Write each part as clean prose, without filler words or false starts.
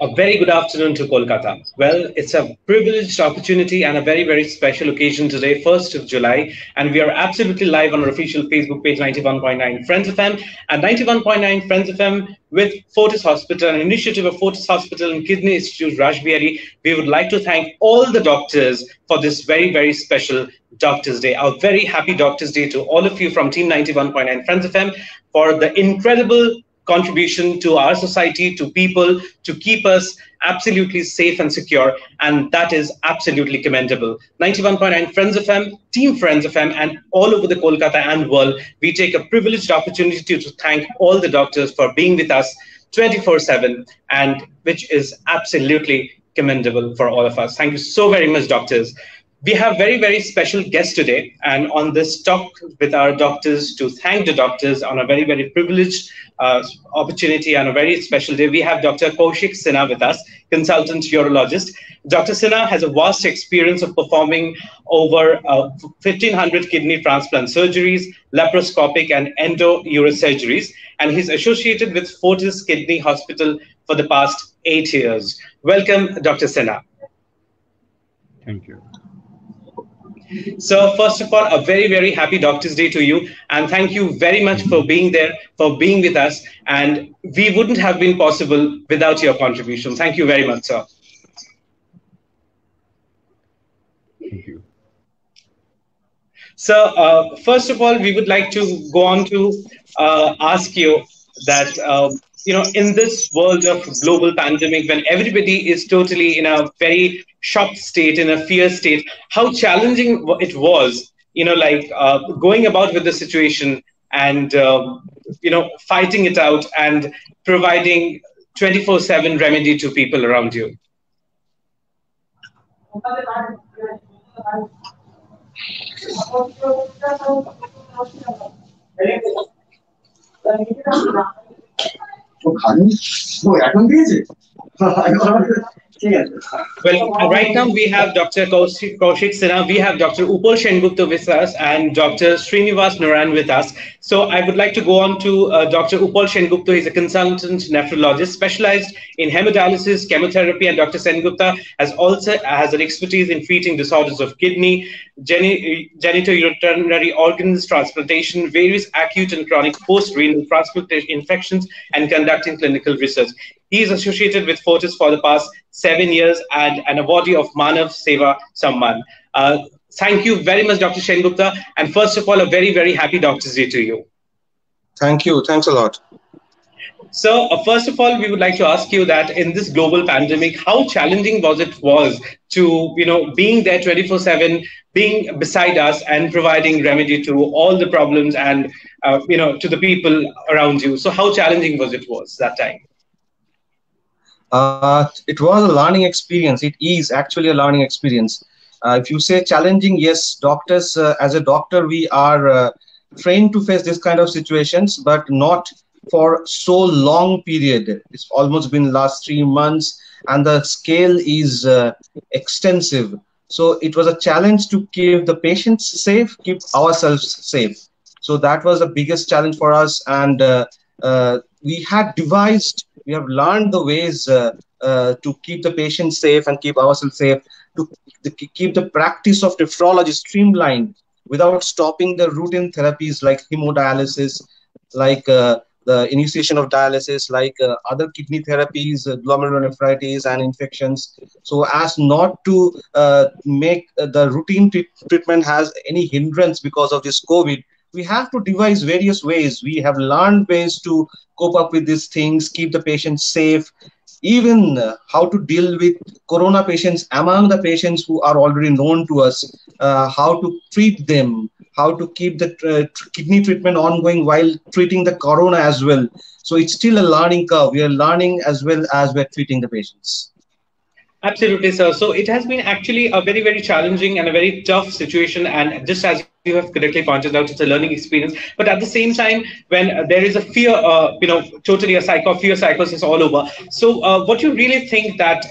A very good afternoon to Kolkata. Well, it's a privileged opportunity and a very, very special occasion today, 1st of July. And we are absolutely live on our official Facebook page, 91.9 Friends FM, and 91.9 Friends FM with Fortis Hospital, an initiative of Fortis Hospital and Kidney Institute, Rashbehari. We would like to thank all the doctors for this very, very special Doctors Day. A very happy Doctors Day to all of you from Team 91.9 Friends FM for the incredible contribution to our society, to people, to keep us absolutely safe and secure. And that is absolutely commendable. 91.9 Friends FM, Team Friends FM, and all over the Kolkata and world, we take a privileged opportunity to thank all the doctors for being with us 24/7, and which is absolutely commendable for all of us. Thank you so very much, doctors. We have very, very special guests today, and on this talk with our doctors to thank the doctors on a very, very privileged opportunity and a very special day, we have Dr. Kaushik Sinha with us, consultant urologist. Dr. Sinha has a vast experience of performing over 1,500 kidney transplant surgeries, laparoscopic and endo-urosurgeries, and he's associated with Fortis Kidney Hospital for the past 8 years. Welcome, Dr. Sinha. Thank you. So first of all, a very, very happy Doctors Day to you. And thank you very much for being there, for being with us. And we wouldn't have been possible without your contribution. Thank you very much, sir. Thank you. So first of all, we would like to go on to ask you that, in this world of global pandemic, when everybody is totally in a very shocked state, in a fear state, how challenging it was, going about with the situation and, fighting it out and providing 24/7 remedy to people around you. Well, right now we have Dr. Kaushik Sinha, we have Dr. Upal Sengupta with us, and Dr. Srinivas Naran with us. So I would like to go on to Dr. Upal Sengupta. He's a consultant nephrologist specialized in hemodialysis, chemotherapy, and Dr. Sengupta has an expertise in treating disorders of kidney, genitourinary organs transplantation, various acute and chronic post-renal transplantation infections, and conducting clinical research. He is associated with Fortis for the past 7 years and an awardee of Manav Seva Samman. Thank you very much, Dr. Sengupta. And first of all, a very, very happy Doctors Day to you. Thank you. Thanks a lot. So first of all, we would like to ask you that in this global pandemic, how challenging was to, being there 24/7, being beside us and providing remedy to all the problems and, to the people around you. So how challenging was that time? It was a learning experience. It is actually a learning experience. If you say challenging, yes, doctors, as a doctor, we are trained to face this kind of situations, but not for so long period. It's almost been last 3 months and the scale is extensive. So it was a challenge to keep the patients safe, keep ourselves safe. So that was the biggest challenge for us. And we have learned the ways to keep the patients safe and keep ourselves safe, to keep the practice of nephrology streamlined without stopping the routine therapies like hemodialysis, like the initiation of dialysis, like other kidney therapies, glomerulonephritis and infections, so as not to make the routine treatment has any hindrance because of this COVID. We have to devise various ways. We have learned ways to cope up with these things, keep the patients safe, even how to deal with corona patients among the patients who are already known to us, how to treat them, how to keep the kidney treatment ongoing while treating the corona as well. So it's still a learning curve. We are learning as well as we're treating the patients. Absolutely, sir. So it has been actually a very, very challenging and a very tough situation. And just as you have correctly pointed out, it's a learning experience. But at the same time, when there is a fear, totally a fear psychosis all over. So what you really think that,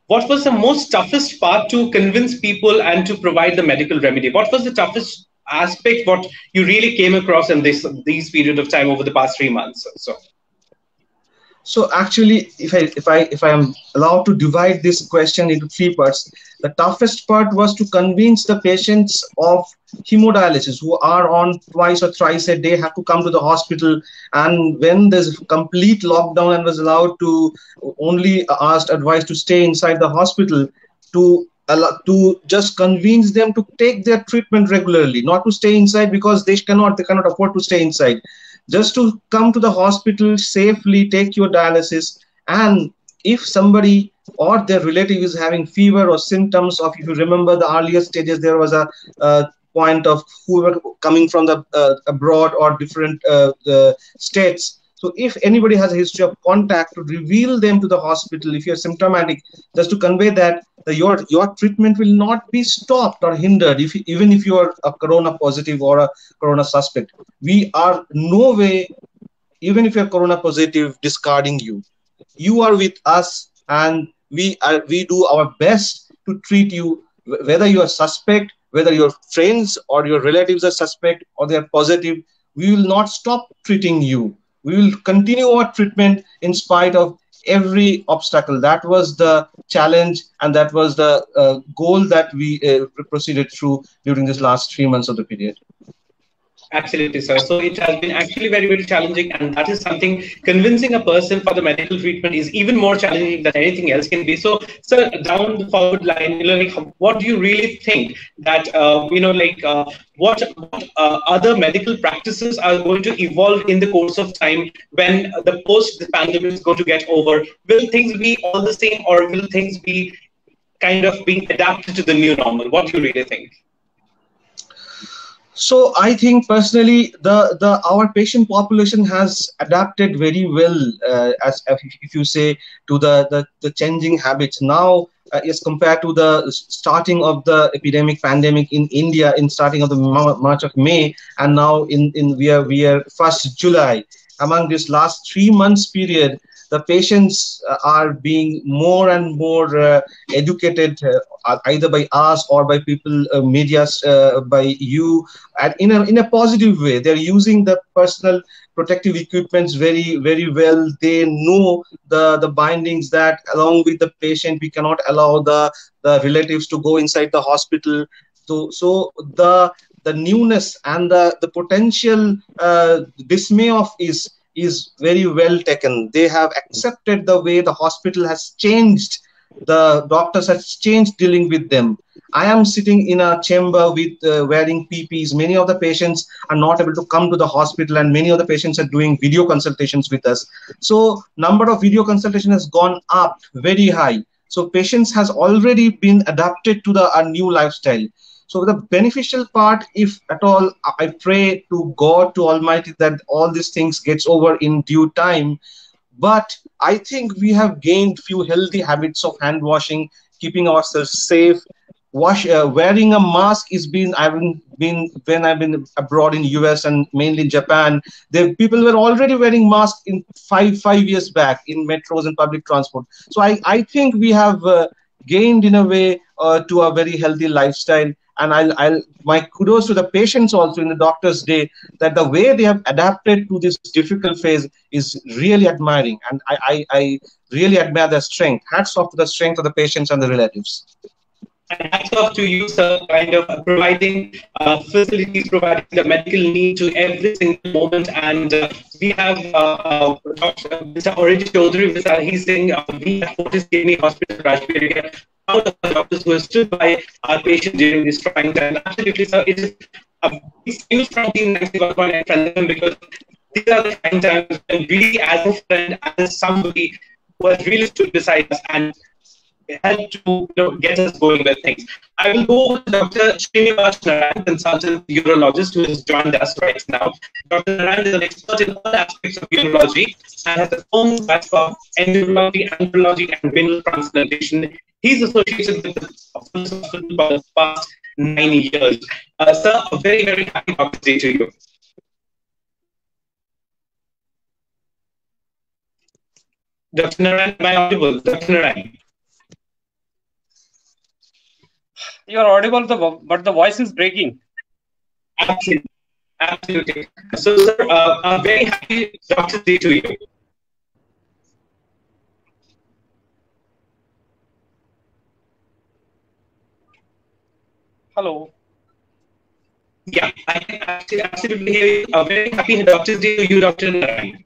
what was the most toughest part to convince people and to provide the medical remedy? What was the toughest aspect, what you really came across in these period of time over the past 3 months? So. So actually, if I am allowed to divide this question into three parts, the toughest part was to convince the patients of hemodialysis who are on twice or thrice a day have to come to the hospital, and when there's a complete lockdown and was allowed to only asked advised to stay inside the hospital, to to just convince them to take their treatment regularly, not to stay inside because they cannot afford to stay inside, just to come to the hospital safely, take your dialysis. And if somebody or their relative is having fever or symptoms of, if you remember the earlier stages, there was a point of who were coming from the abroad or different states. So if anybody has a history of contact, to reveal them to the hospital if you're symptomatic, just to convey that your treatment will not be stopped or hindered if even if you are a corona positive or a corona suspect. We are no way, even if you're corona positive, discarding you. You are with us, and we do our best to treat you, whether you are suspect, whether your friends or your relatives are suspect or they are positive. We will not stop treating you. We will continue our treatment in spite of every obstacle. That was the challenge, and that was the goal that we proceeded through during this last 3 months of the period. Absolutely, sir. So it has been actually very, very challenging, and that is something convincing a person for the medical treatment is even more challenging than anything else can be. So, sir, down the forward line, like, what do you really think that what other medical practices are going to evolve in the course of time when the post the pandemic is going to get over? Will things be all the same, or will things be kind of being adapted to the new normal? What do you really think? So I think personally, the our patient population has adapted very well, as if you say, to the changing habits now, as compared to the starting of the epidemic pandemic in India in starting of the March of May, and now in we are 1st July. Among this last 3 months period, the patients are being more and more educated, either by us or by people, media, by you, and in a positive way. They're using the personal protective equipments very, very well. They know the bindings that along with the patient, we cannot allow the relatives to go inside the hospital. So the newness and the potential dismay of is very well taken. They have accepted the way the hospital has changed, the doctors has changed dealing with them. I am sitting in a chamber with wearing PPs. Many of the patients are not able to come to the hospital, and many of the patients are doing video consultations with us. So number of video consultation has gone up very high. So patients has already been adapted to the new lifestyle. So the beneficial part, if at all, I pray to God, to Almighty, that all these things gets over in due time. But I think we have gained few healthy habits of hand washing, keeping ourselves safe. Wearing a mask is been. I've been when I've been abroad in US and mainly Japan. The people were already wearing masks in five years back in metros and public transport. So I think we have gained in a way to a very healthy lifestyle. And I'll my kudos to the patients also in the Doctor's Day, that the way they have adapted to this difficult phase is really admiring, and I really admire their strength. Hats off to the strength of the patients and the relatives. And hats off to you, sir, kind of providing facilities, providing the medical need to every single moment. And we have Dr. Mr. Arijit Chaudhary, he's saying we at Fortis Kidney Hospital, Rashbehari, proud of the doctors who have stood by our patients during this trying time. Absolutely, sir, it is a huge from Team 91.9 because these are the trying times when we, as a friend, as somebody who has really stood beside us and help to get us going with things. I will go with Dr. Srinivas Narayan, consultant urologist, who has joined us right now. Dr. Narayan is an expert in all aspects of urology and has a firm grasp of endocrinology, andrology, and renal transplantation. He's associated with the hospital for the past 9 years. Sir, a very, very happy Doctor's Day to you. Dr. Narayan, am I audible? Dr. Narayan. You are audible, but the voice is breaking. Absolutely. Absolutely. So, sir, a very happy Doctor's Day to you. Hello. Yeah, I can absolutely hear you. A very happy Doctor's Day to you, Dr. Narayan.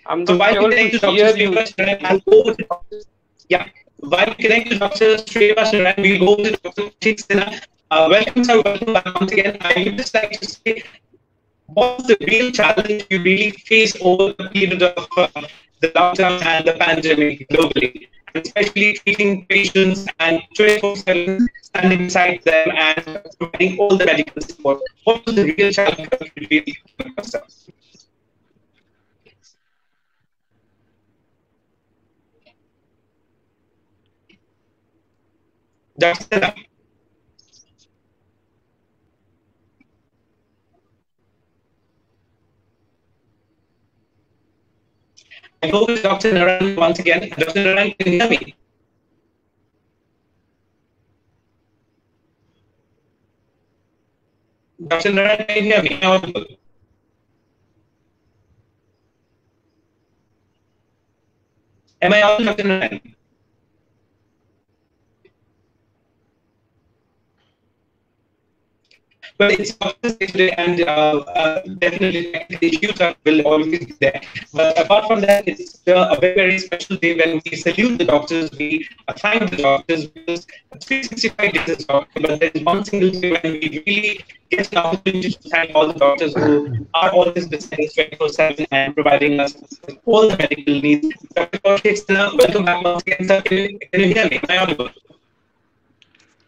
I'm So not while we able to connect to Dr. hear you. Srinivas Narayan, I'll go over to Dr. Yeah, while we connect to Dr. Srinivas Narayan, we'll go over to Dr. Ashik Sinha. Welcome, sir. Welcome back once again. I would just like to say, what's the real challenge you really face over the period of the lockdown and the pandemic globally, and especially treating patients and 24/7 standing beside them and providing all the medical support? What was the real challenge that you really came across, sir? Dr. Sinha, I go with Dr. Narayan once again. Dr. Narayan, can you hear me? Dr. Narayan, can you hear me? Am I audible? Am I audible, Dr. Narayan? Well, it's Doctor's Day today, and definitely technical issues will always be there. But apart from that, it's a very, very special day when we salute the doctors, we thank the doctors, because 365 days is doctor, but there's one single day when we really get an opportunity to thank all the doctors who are always beside us 24/7 and providing us with all the medical needs. Dr. Kaushik, welcome back once again, sir. Can you hear me? Am I audible?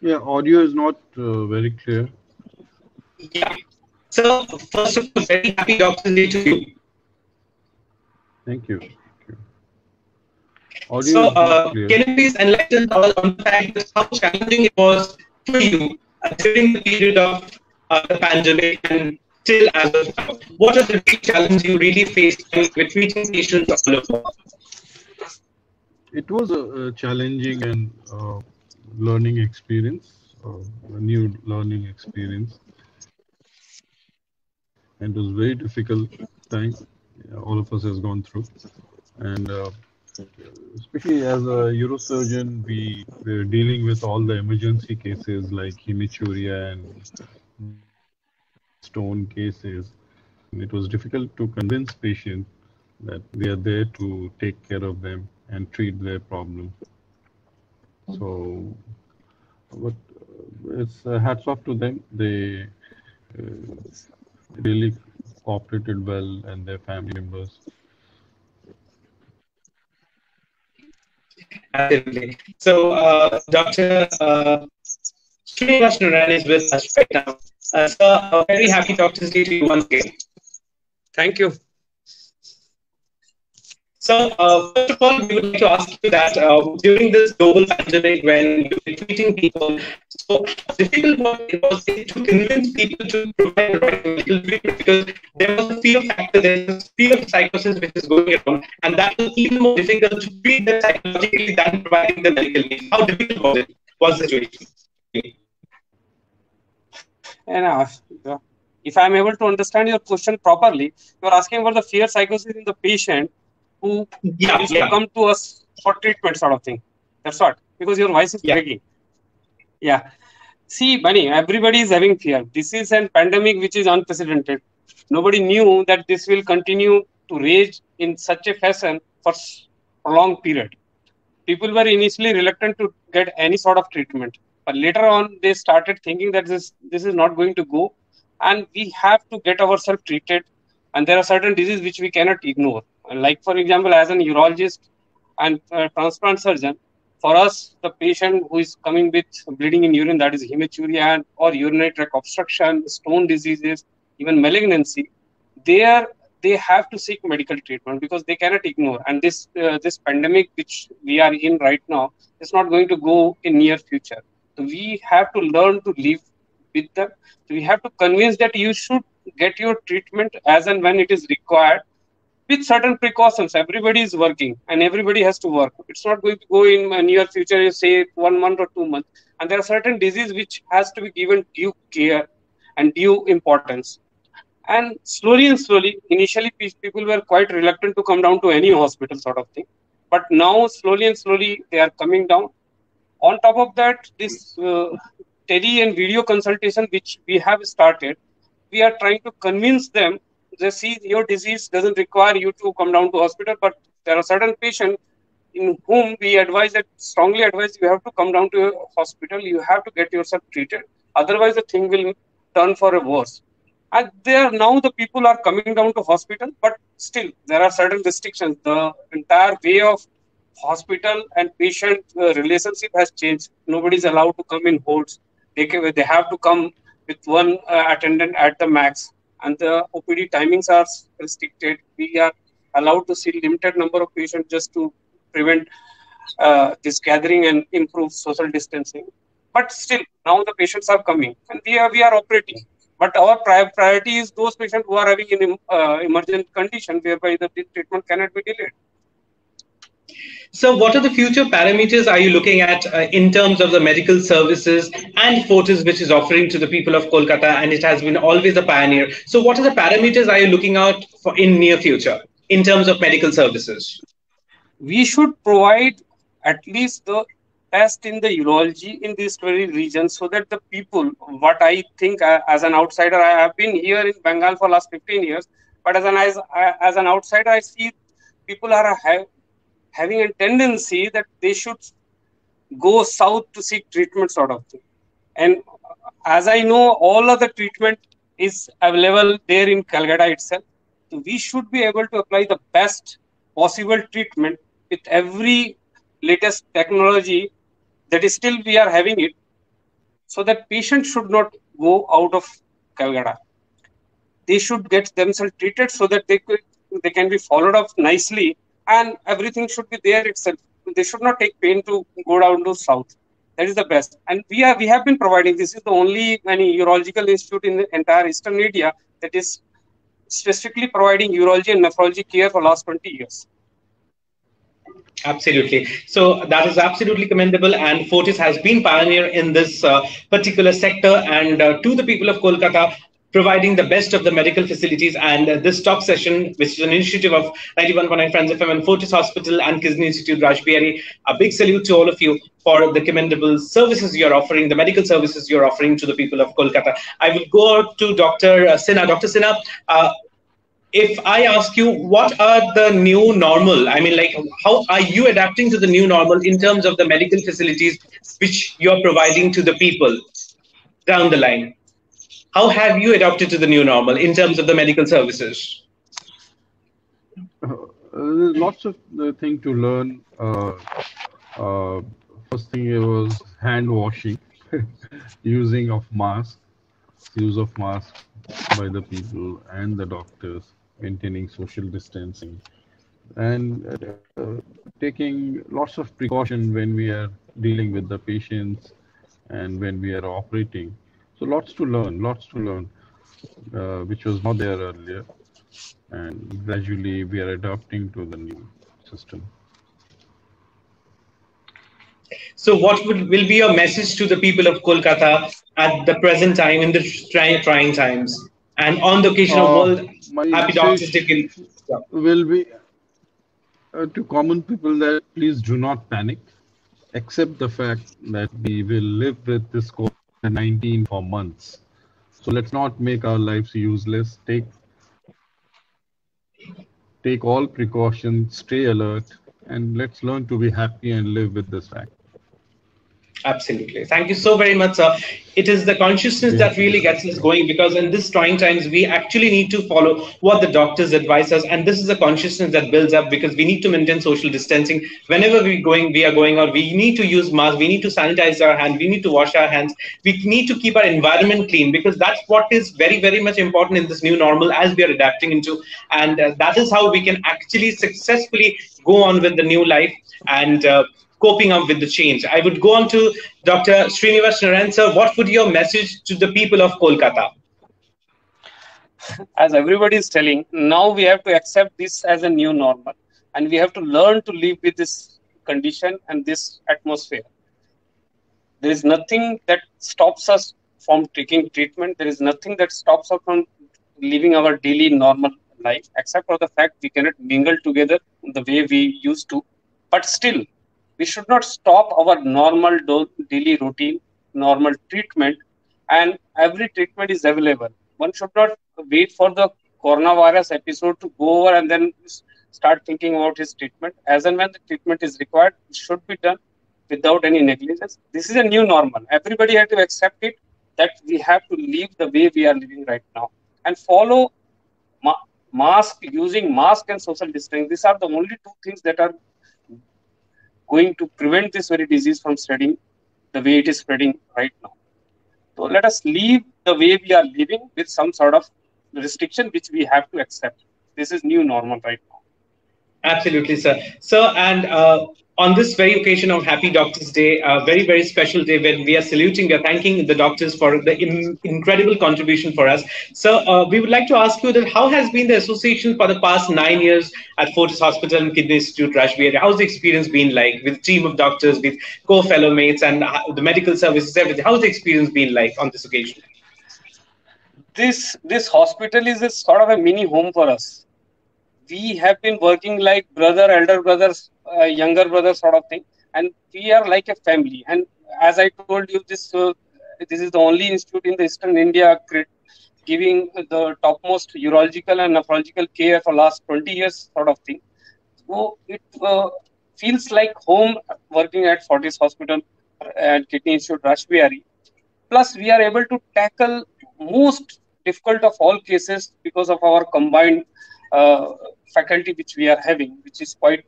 Yeah, audio is not very clear. Yeah. So, first of all, very happy Doctor's Day to you. Thank you. Audio So, is not clear. can you please enlighten us on the fact that how challenging it was for you during the period of the pandemic and still as of now? What are the big challenges you really faced with treating patients all over? It was a challenging and learning experience, a new learning experience, and it was very difficult time all of us has gone through. And especially as a neurosurgeon, we were dealing with all the emergency cases like hematuria and stone cases. And it was difficult to convince patients that we are there to take care of them and treat their problem. So, but it's hats off to them. They really cooperated well and their family members. Absolutely. So, Dr. Srinivas Narayan is with us right now. Sir, a very happy Doctor's Day to you once again. Thank you. So, first of all, we would like to ask you that during this global pandemic, when you're treating people, so how difficult was it to convince people to provide the right medical treatment? Because there was a fear factor, there's this fear of psychosis which is going around, and that was even more difficult to treat them psychologically than providing the medical needs. How difficult was it? Was the situation? And if I'm able to understand your question properly, you're asking about the fear psychosis in the patient who used to come to us for treatment, sort of thing. That's what, because your voice is breaking. Yeah. See, Bunny, everybody is having fear. This is a pandemic which is unprecedented. Nobody knew that this will continue to rage in such a fashion for a long period. People were initially reluctant to get any sort of treatment, but later on they started thinking that this is not going to go, and we have to get ourselves treated. And there are certain diseases which we cannot ignore. Like, for example, as a urologist and transplant surgeon, for us, the patient who is coming with bleeding in urine, that is hematuria or urinary tract obstruction, stone diseases, even malignancy, they have to seek medical treatment because they cannot ignore. And this pandemic which we are in right now is not going to go in near future. So we have to learn to live with them. So we have to convince that you should get your treatment as and when it is required, with certain precautions. Everybody is working and everybody has to work. It's not going to go in near future, say 1 month or 2 months. And there are certain diseases which has to be given due care and due importance. And slowly, initially people were quite reluctant to come down to any hospital, sort of thing. But now slowly and slowly they are coming down. On top of that, this tele and video consultation which we have started, we are trying to convince them that see, your disease doesn't require you to come down to hospital, but there are certain patients in whom we strongly advise you have to come down to a hospital, you have to get yourself treated, otherwise the thing will turn for a worse. And there now the people are coming down to hospital, but still there are certain restrictions. The entire way of hospital and patient relationship has changed. Nobody is allowed to come in hordes. They have to come with one attendant at the max, and the OPD timings are restricted. We are allowed to see limited number of patients just to prevent this gathering and improve social distancing. But still, now the patients are coming, and we are operating. But our priority is those patients who are having an emergent condition whereby the treatment cannot be delayed. So what are the future parameters are you looking at in terms of the medical services and Fortis, which is offering to the people of Kolkata, and it has been always a pioneer. So what are the parameters are you looking out for in near future in terms of medical services? We should provide at least the best in the urology in this very region, so that the people, what I think as an outsider, I have been here in Bengal for last 15 years, but as an outsider, I see people are having a tendency that they should go south to seek treatment sort of thing. And as I know, all of the treatment is available there in Calcutta itself. So we should be able to apply the best possible treatment with every latest technology that is still we are having it, so that patients should not go out of Calcutta. They should get themselves treated so that they can be followed up nicely, and everything should be there itself. They should not take pain to go down to south. That is the best. And we have been providing. This is the only urological institute in the entire Eastern India that is specifically providing urology and nephrology care for last 20 years. Absolutely. So that is absolutely commendable, and Fortis has been pioneer in this particular sector, and to the people of Kolkata, providing the best of the medical facilities. And this talk session, which is an initiative of 91.9 Friends FM and Fortis Hospital and Kidney Institute, Rashbehari, a big salute to all of you for the commendable services you're offering, the medical services you're offering to the people of Kolkata. I will go out to Dr. Sinha. Dr. Sinha, if I ask you, what are the new normal? I mean, like, how are you adapting to the new normal in terms of the medical facilities which you're providing to the people down the line? How have you adapted to the new normal in terms of the medical services? There's lots of things to learn. First thing was hand washing, use of masks by the people and the doctors, maintaining social distancing, and taking lots of precaution when we are dealing with the patients and when we are operating. So lots to learn, which was not there earlier, and gradually we are adapting to the new system. So what will be your message to the people of Kolkata at the present time, in the trying times, and on the occasion of World Happy Doctors Day? Will be to common people that please do not panic. Accept the fact that we will live with this COVID-19 for months. So let's not make our lives useless. Take all precautions, stay alert, and let's learn to be happy and live with this fact. Absolutely. Thank you so very much, sir. It is the consciousness that really gets us going, because in this trying times, we actually need to follow what the doctors advise us. And this is a consciousness that builds up, because we need to maintain social distancing. Whenever we are going out, we need to use masks, we need to sanitize our hands, we need to wash our hands, we need to keep our environment clean, because that's what is very, very much important in this new normal as we are adapting into. And that is how we can actually successfully go on with the new life and coping up with the change. I would go on to Dr. Srinivas Narayan, sir. What would your message to the people of Kolkata? As everybody is telling, now we have to accept this as a new normal, and we have to learn to live with this condition and this atmosphere. There is nothing that stops us from taking treatment. There is nothing that stops us from living our daily normal life, except for the fact we cannot mingle together the way we used to. But still, we should not stop our normal daily routine, normal treatment, and every treatment is available. One should not wait for the coronavirus episode to go over and then start thinking about his treatment. As and when the treatment is required, it should be done without any negligence. This is a new normal. Everybody has to accept it, that we have to live the way we are living right now and follow using mask and social distancing. These are the only two things that are going to prevent this very disease from spreading the way it is spreading right now. So let us live the way we are living with some sort of restriction which we have to accept. This is new normal right now. Absolutely, sir. Sir, and on this very occasion of Happy Doctors Day, a very, very special day when we are saluting, we are thanking the doctors for the incredible contribution for us. So we would like to ask you that how has been the association for the past 9 years at Fortis Hospital and Kidney Institute, Rashbehari? How's the experience been like with team of doctors, with co-fellow mates and the medical services, everything? How's the experience been like on this occasion? This hospital is a sort of a mini home for us. We have been working like brother, elder brothers, younger brother sort of thing, and we are like a family. And as I told you, this is the only institute in the Eastern India giving the topmost urological and nephrological care for last 20 years sort of thing. So it feels like home working at Fortis Hospital and Kidney Institute, Rashbehari. Plus, we are able to tackle most difficult of all cases because of our combined faculty which we are having, which is quite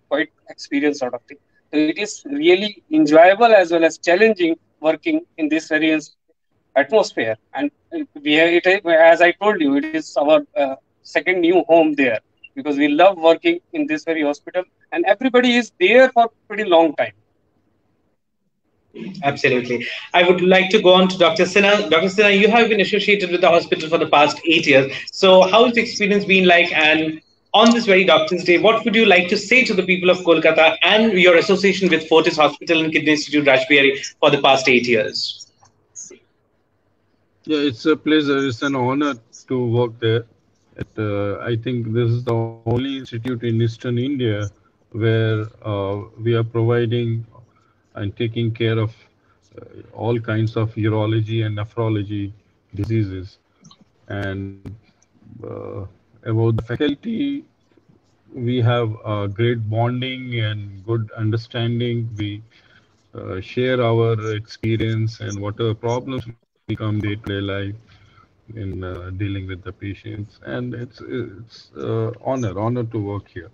experienced sort of thing. So it is really enjoyable as well as challenging working in this very atmosphere. And as I told you, it is our second new home there, because we love working in this very hospital and everybody is there for pretty long time. Absolutely. I would like to go on to Dr. Sinha. Dr. Sinha, you have been associated with the hospital for the past 8 years. So how has the experience been like? And on this very Doctor's Day, what would you like to say to the people of Kolkata and your association with Fortis Hospital and Kidney Institute, Rashbehari, for the past 8 years? Yeah, it's a pleasure. It's an honor to work there. I think this is the only institute in Eastern India where we are providing and taking care of all kinds of urology and nephrology diseases. And about the faculty, we have great bonding and good understanding. We share our experience and whatever problems become day-to-day life in dealing with the patients. And it's honor to work here.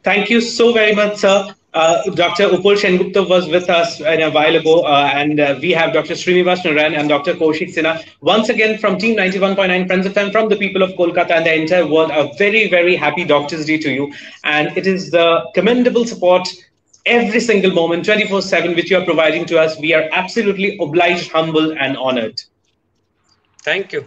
Thank you so very much, sir. Dr. Upul Sengupta was with us a while ago, and we have Dr. Srinivas Narayan and Dr. Kaushik Sinha. Once again, from Team 91.9 Friends FM, from the people of Kolkata and the entire world, a very, very happy Doctor's Day to you. And it is the commendable support every single moment, 24/7, which you are providing to us. We are absolutely obliged, humble, and honored. Thank you.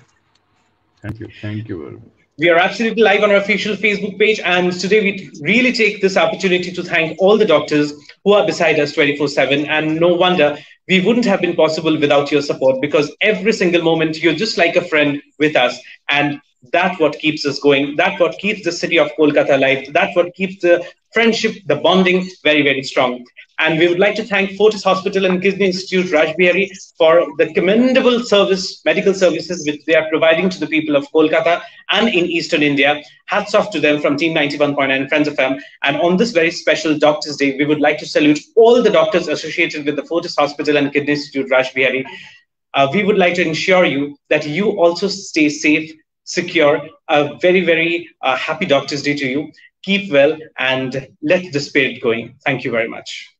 Thank you. Thank you very much. We are absolutely live on our official Facebook page, and today we really take this opportunity to thank all the doctors who are beside us 24/7. And no wonder we wouldn't have been possible without your support, because every single moment you're just like a friend with us, and that's what keeps us going. That's what keeps the city of Kolkata alive. That's what keeps the friendship, the bonding very, very strong. And we would like to thank Fortis Hospital and Kidney Institute, Rashbehari, for the commendable medical services which they are providing to the people of Kolkata and in Eastern India. Hats off to them from Team 91.9 Friends FM. And on this very special Doctor's Day, we would like to salute all the doctors associated with the Fortis Hospital and Kidney Institute, Rashbehari. We would like to ensure you that you also stay safe, secure. A very, very happy Doctor's Day to you. Keep well and let the spirit going. Thank you very much.